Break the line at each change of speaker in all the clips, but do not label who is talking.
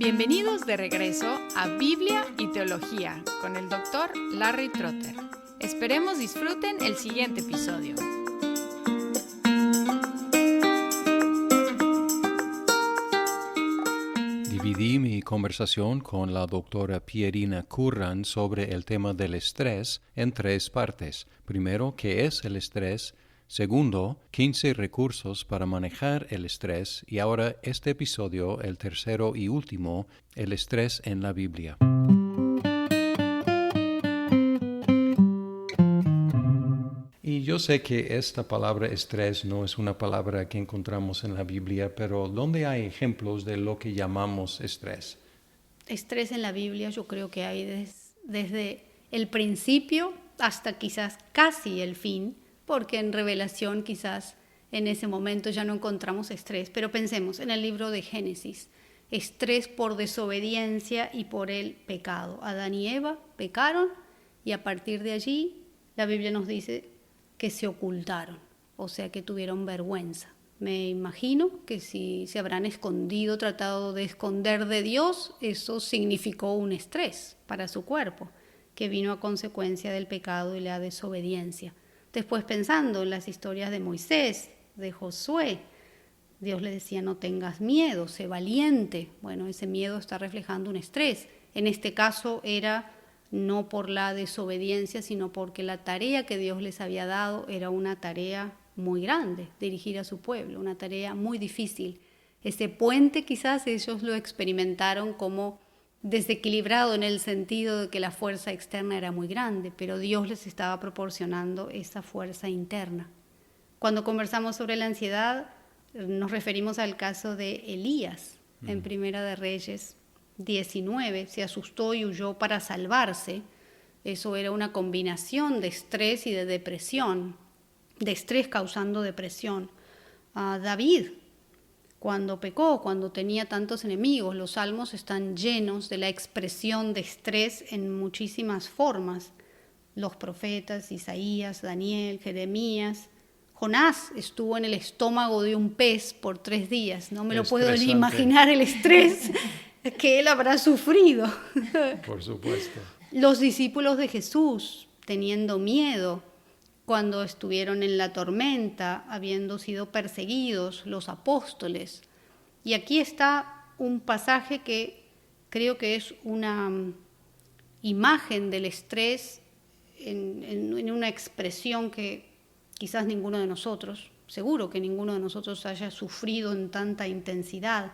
Bienvenidos de regreso a Biblia y Teología con el Dr. Larry Trotter. Esperemos disfruten el siguiente episodio.
Dividí mi conversación con la doctora Pierina Curran sobre el tema del estrés en 3 partes. Primero, ¿qué es el estrés? Segundo, 15 recursos para manejar el estrés. Y ahora este episodio, el tercero y último, el estrés en la Biblia. Y yo sé que esta palabra estrés no es una palabra que encontramos en la Biblia, pero ¿dónde hay ejemplos de lo que llamamos estrés?
Estrés en la Biblia yo creo que hay desde el principio hasta quizás casi el fin, porque en Revelación quizás en ese momento ya no encontramos estrés, pero pensemos en el libro de Génesis, estrés por desobediencia y por el pecado. Adán y Eva pecaron y a partir de allí la Biblia nos dice que se ocultaron, o sea que tuvieron vergüenza. Me imagino que si se habrán escondido, tratado de esconder de Dios, eso significó un estrés para su cuerpo, que vino a consecuencia del pecado y la desobediencia. Después pensando en las historias de Moisés, de Josué, Dios le decía no tengas miedo, sé valiente. Bueno, ese miedo está reflejando un estrés. En este caso era no por la desobediencia, sino porque la tarea que Dios les había dado era una tarea muy grande, dirigir a su pueblo, una tarea muy difícil. Ese puente quizás ellos lo experimentaron como desequilibrado en el sentido de que la fuerza externa era muy grande, pero Dios les estaba proporcionando esa fuerza interna. Cuando conversamos sobre la ansiedad, nos referimos al caso de Elías, en Primera de Reyes 19, se asustó y huyó para salvarse. Eso era una combinación de estrés y de depresión, de estrés causando depresión. David, cuando pecó, cuando tenía tantos enemigos, los salmos están llenos de la expresión de estrés en muchísimas formas. Los profetas, Isaías, Daniel, Jeremías. Jonás estuvo en el estómago de un pez por 3 días. No me lo puedo ni imaginar el estrés que él habrá sufrido.
Por supuesto.
Los discípulos de Jesús teniendo miedo cuando estuvieron en la tormenta, habiendo sido perseguidos, los apóstoles. Y aquí está un pasaje que creo que es una imagen del estrés en una expresión que quizás ninguno de nosotros, seguro que ninguno de nosotros haya sufrido en tanta intensidad.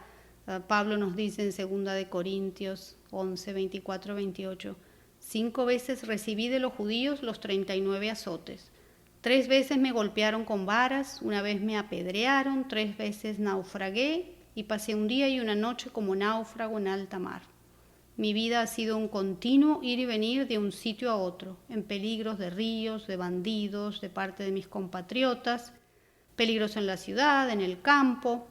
Pablo nos dice en 2 Corintios 11, 24, 28, 5 veces recibí de los judíos los 39 azotes. 3 veces me golpearon con varas, 1 vez me apedrearon, 3 veces naufragué y pasé un día y una noche como náufrago en alta mar. Mi vida ha sido un continuo ir y venir de un sitio a otro, en peligros de ríos, de bandidos, de parte de mis compatriotas, peligros en la ciudad, en el campo,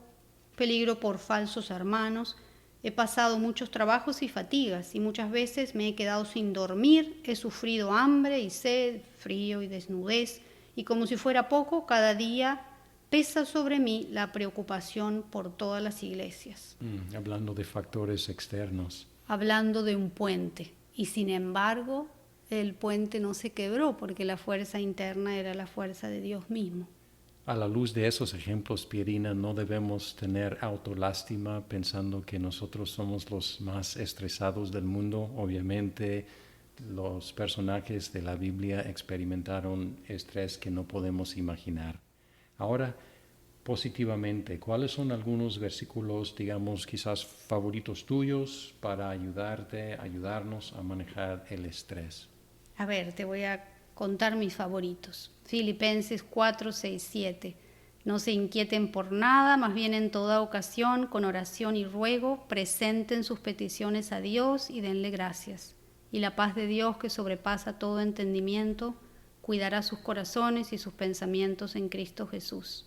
peligro por falsos hermanos. He pasado muchos trabajos y fatigas y muchas veces me he quedado sin dormir, he sufrido hambre y sed, frío y desnudez. Y como si fuera poco, cada día pesa sobre mí la preocupación por todas las iglesias.
Hablando de factores externos.
Hablando de un puente. Y sin embargo, el puente no se quebró porque la fuerza interna era la fuerza de Dios mismo.
A la luz de esos ejemplos, Pierina, no debemos tener autolástima pensando que nosotros somos los más estresados del mundo. Obviamente, los personajes de la Biblia experimentaron estrés que no podemos imaginar. Ahora, positivamente, ¿cuáles son algunos versículos, digamos, quizás favoritos tuyos para ayudarnos a manejar el estrés?
A ver, te voy a contar mis favoritos. Filipenses 4, 6, 7. No se inquieten por nada, más bien en toda ocasión, con oración y ruego, presenten sus peticiones a Dios y denle gracias. Y la paz de Dios, que sobrepasa todo entendimiento, cuidará sus corazones y sus pensamientos en Cristo Jesús.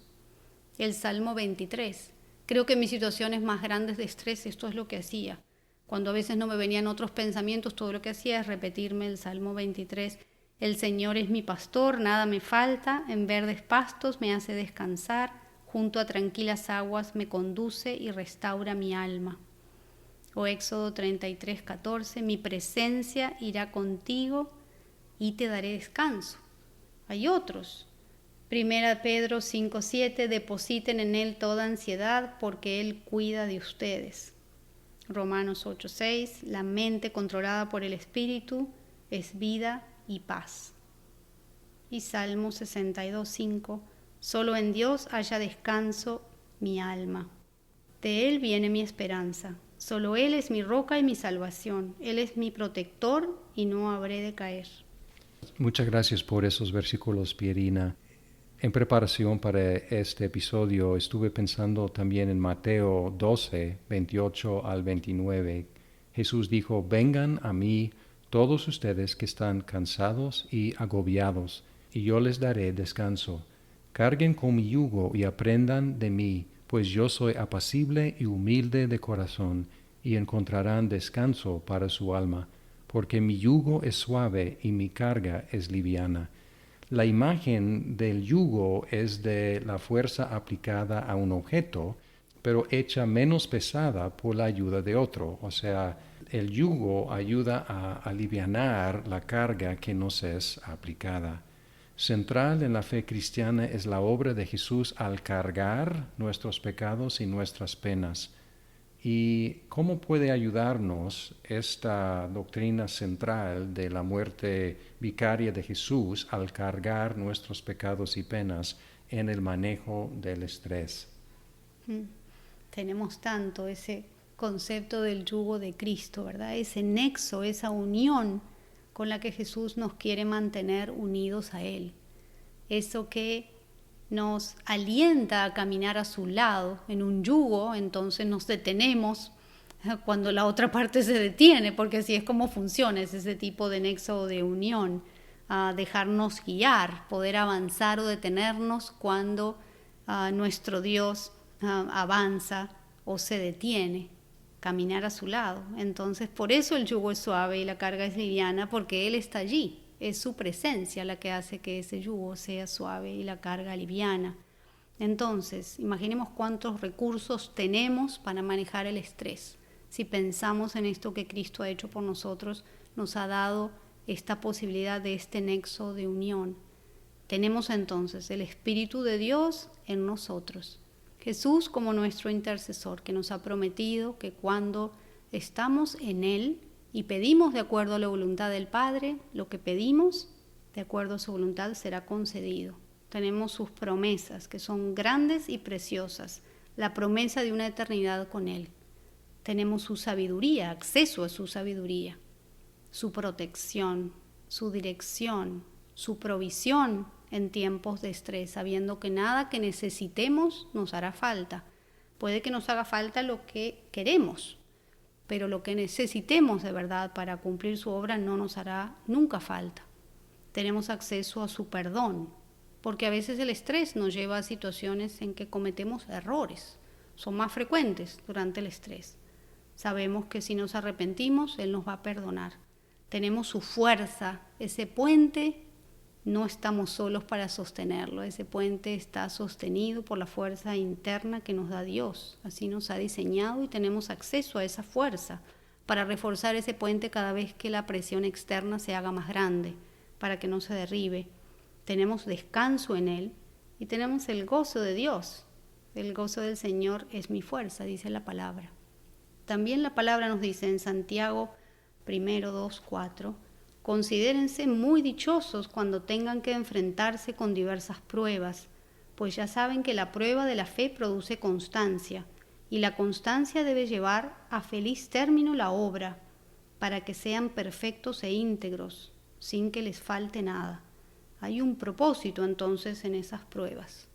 El Salmo 23. Creo que en mis situaciones más grandes de estrés esto es lo que hacía. Cuando a veces no me venían otros pensamientos, todo lo que hacía es repetirme el Salmo 23. El Señor es mi pastor, nada me falta, en verdes pastos me hace descansar, junto a tranquilas aguas me conduce y restaura mi alma. O Éxodo 33:14, mi presencia irá contigo y te daré descanso. Hay otros. Primera Pedro 5:7, depositen en Él toda ansiedad porque Él cuida de ustedes. Romanos 8:6, la mente controlada por el Espíritu es vida y paz. Y Salmo 62:5, solo en Dios haya descanso mi alma. De Él viene mi esperanza. Solo Él es mi roca y mi salvación. Él es mi protector y no habré de caer.
Muchas gracias por esos versículos, Pierina. En preparación para este episodio estuve pensando también en Mateo 12, 28 al 29. Jesús dijo, vengan a mí todos ustedes que están cansados y agobiados, y yo les daré descanso. Carguen con mi yugo y aprendan de mí, pues yo soy apacible y humilde de corazón, y encontrarán descanso para su alma, porque mi yugo es suave y mi carga es liviana. La imagen del yugo es de la fuerza aplicada a un objeto, pero hecha menos pesada por la ayuda de otro. O sea, el yugo ayuda a alivianar la carga que nos es aplicada. Central en la fe cristiana es la obra de Jesús al cargar nuestros pecados y nuestras penas. ¿Y cómo puede ayudarnos esta doctrina central de la muerte vicaria de Jesús al cargar nuestros pecados y penas en el manejo del estrés?
Tenemos tanto ese concepto del yugo de Cristo, ¿verdad? Ese nexo, esa unión con la que Jesús nos quiere mantener unidos a Él. Eso que nos alienta a caminar a su lado en un yugo, entonces nos detenemos cuando la otra parte se detiene, porque así es como funciona, es ese tipo de nexo de unión, a dejarnos guiar, poder avanzar o detenernos cuando nuestro Dios avanza o se detiene, caminar a su lado. Entonces por eso el yugo es suave y la carga es liviana, porque Él está allí. Es su presencia la que hace que ese yugo sea suave y la carga liviana. Entonces, imaginemos cuántos recursos tenemos para manejar el estrés. Si pensamos en esto que Cristo ha hecho por nosotros, nos ha dado esta posibilidad de este nexo de unión. Tenemos entonces el Espíritu de Dios en nosotros. Jesús como nuestro intercesor, que nos ha prometido que cuando estamos en Él, y pedimos de acuerdo a la voluntad del Padre, lo que pedimos de acuerdo a su voluntad será concedido. Tenemos sus promesas, que son grandes y preciosas, la promesa de una eternidad con Él. Tenemos su sabiduría, acceso a su sabiduría, su protección, su dirección, su provisión en tiempos de estrés, sabiendo que nada que necesitemos nos hará falta. Puede que nos haga falta lo que queremos, pero lo que necesitemos de verdad para cumplir su obra no nos hará nunca falta. Tenemos acceso a su perdón, porque a veces el estrés nos lleva a situaciones en que cometemos errores. Son más frecuentes durante el estrés. Sabemos que si nos arrepentimos, Él nos va a perdonar. Tenemos su fuerza, ese puente. No estamos solos para sostenerlo, ese puente está sostenido por la fuerza interna que nos da Dios. Así nos ha diseñado y tenemos acceso a esa fuerza para reforzar ese puente cada vez que la presión externa se haga más grande, para que no se derribe. Tenemos descanso en Él y tenemos el gozo de Dios. El gozo del Señor es mi fuerza, dice la palabra. También la palabra nos dice en Santiago 1:2-4, considérense muy dichosos cuando tengan que enfrentarse con diversas pruebas, pues ya saben que la prueba de la fe produce constancia, y la constancia debe llevar a feliz término la obra, para que sean perfectos e íntegros, sin que les falte nada. Hay un propósito entonces en esas pruebas.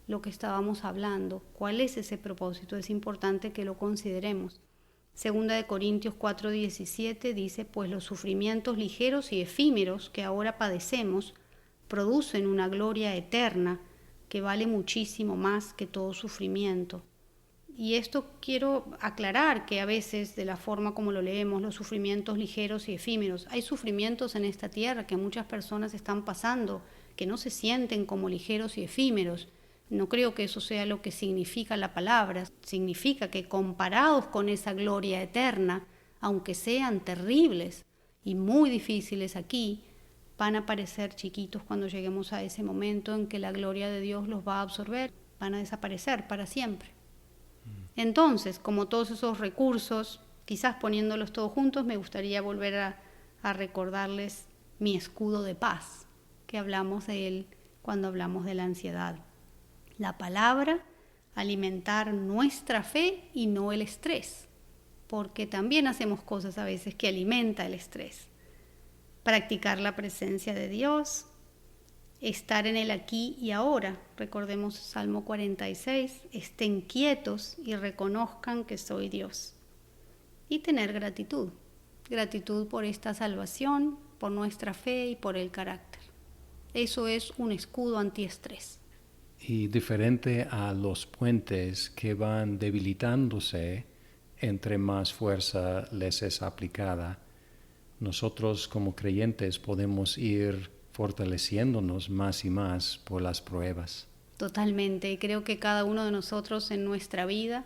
Lo que estábamos hablando, ¿cuál es ese propósito? Es importante que lo consideremos. Segunda de Corintios 4:17 dice, pues los sufrimientos ligeros y efímeros que ahora padecemos producen una gloria eterna que vale muchísimo más que todo sufrimiento. Y esto quiero aclarar que a veces, de la forma como lo leemos, los sufrimientos ligeros y efímeros, hay sufrimientos en esta tierra que muchas personas están pasando, que no se sienten como ligeros y efímeros, No creo que eso sea lo que significa la palabra. Significa que comparados con esa gloria eterna, aunque sean terribles y muy difíciles aquí, van a parecer chiquitos cuando lleguemos a ese momento en que la gloria de Dios los va a absorber, van a desaparecer para siempre. Entonces, como todos esos recursos, quizás poniéndolos todos juntos, me gustaría volver a recordarles mi escudo de paz, que hablamos de él cuando hablamos de la ansiedad. La palabra, alimentar nuestra fe y no el estrés, porque también hacemos cosas a veces que alimentan el estrés. Practicar la presencia de Dios, estar en el aquí y ahora. Recordemos Salmo 46, estén quietos y reconozcan que soy Dios. Y tener gratitud, gratitud por esta salvación, por nuestra fe y por el carácter. Eso es un escudo antiestrés.
Y diferente a los puentes que van debilitándose entre más fuerza les es aplicada, nosotros como creyentes podemos ir fortaleciéndonos más y más por las pruebas.
Totalmente, y creo que cada uno de nosotros en nuestra vida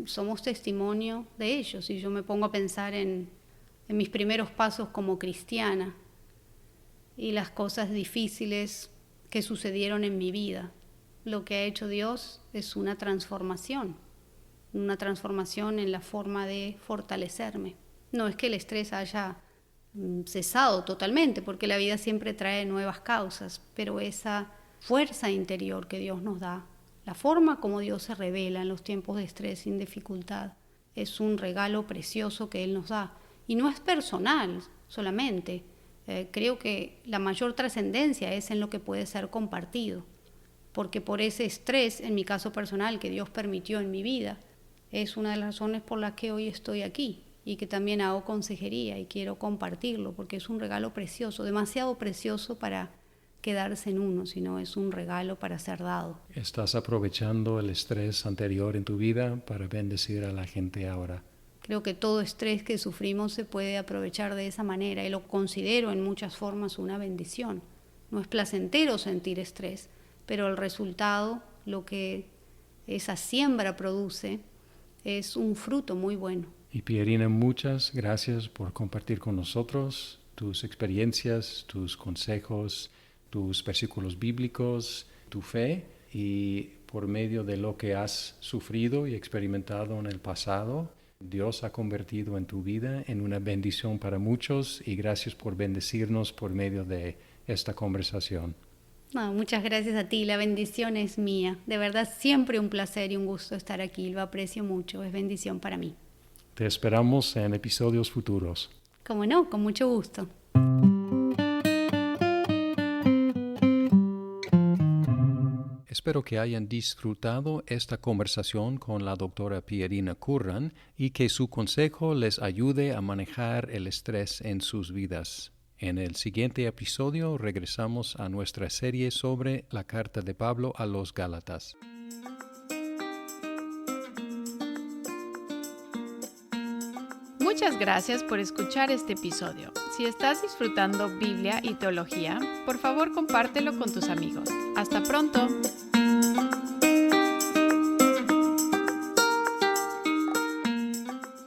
somos testimonio de ello. Si yo me pongo a pensar en mis primeros pasos como cristiana y las cosas difíciles que sucedieron en mi vida, lo que ha hecho Dios es una transformación en la forma de fortalecerme. No es que el estrés haya cesado totalmente, porque la vida siempre trae nuevas causas, pero esa fuerza interior que Dios nos da, la forma como Dios se revela en los tiempos de estrés sin dificultad, es un regalo precioso que Él nos da. Y no es personal solamente, creo que la mayor trascendencia es en lo que puede ser compartido, porque por ese estrés, en mi caso personal, que Dios permitió en mi vida, es una de las razones por las que hoy estoy aquí y que también hago consejería y quiero compartirlo, porque es un regalo precioso, demasiado precioso para quedarse en uno, sino es un regalo para ser dado.
¿Estás aprovechando el estrés anterior en tu vida para bendecir a la gente ahora?
Creo que todo estrés que sufrimos se puede aprovechar de esa manera y lo considero en muchas formas una bendición. No es placentero sentir estrés, pero el resultado, lo que esa siembra produce, es un fruto muy bueno.
Y Pierina, muchas gracias por compartir con nosotros tus experiencias, tus consejos, tus versículos bíblicos, tu fe, y por medio de lo que has sufrido y experimentado en el pasado, Dios ha convertido en tu vida en una bendición para muchos, y gracias por bendecirnos por medio de esta conversación.
No, muchas gracias a ti, la bendición es mía. De verdad, siempre un placer y un gusto estar aquí, lo aprecio mucho, es bendición para mí.
Te esperamos en episodios futuros.
Cómo no, con mucho gusto.
Espero que hayan disfrutado esta conversación con la doctora Pierina Curran y que su consejo les ayude a manejar el estrés en sus vidas. En el siguiente episodio regresamos a nuestra serie sobre la carta de Pablo a los Gálatas.
Muchas gracias por escuchar este episodio. Si estás disfrutando Biblia y teología, por favor compártelo con tus amigos. ¡Hasta pronto!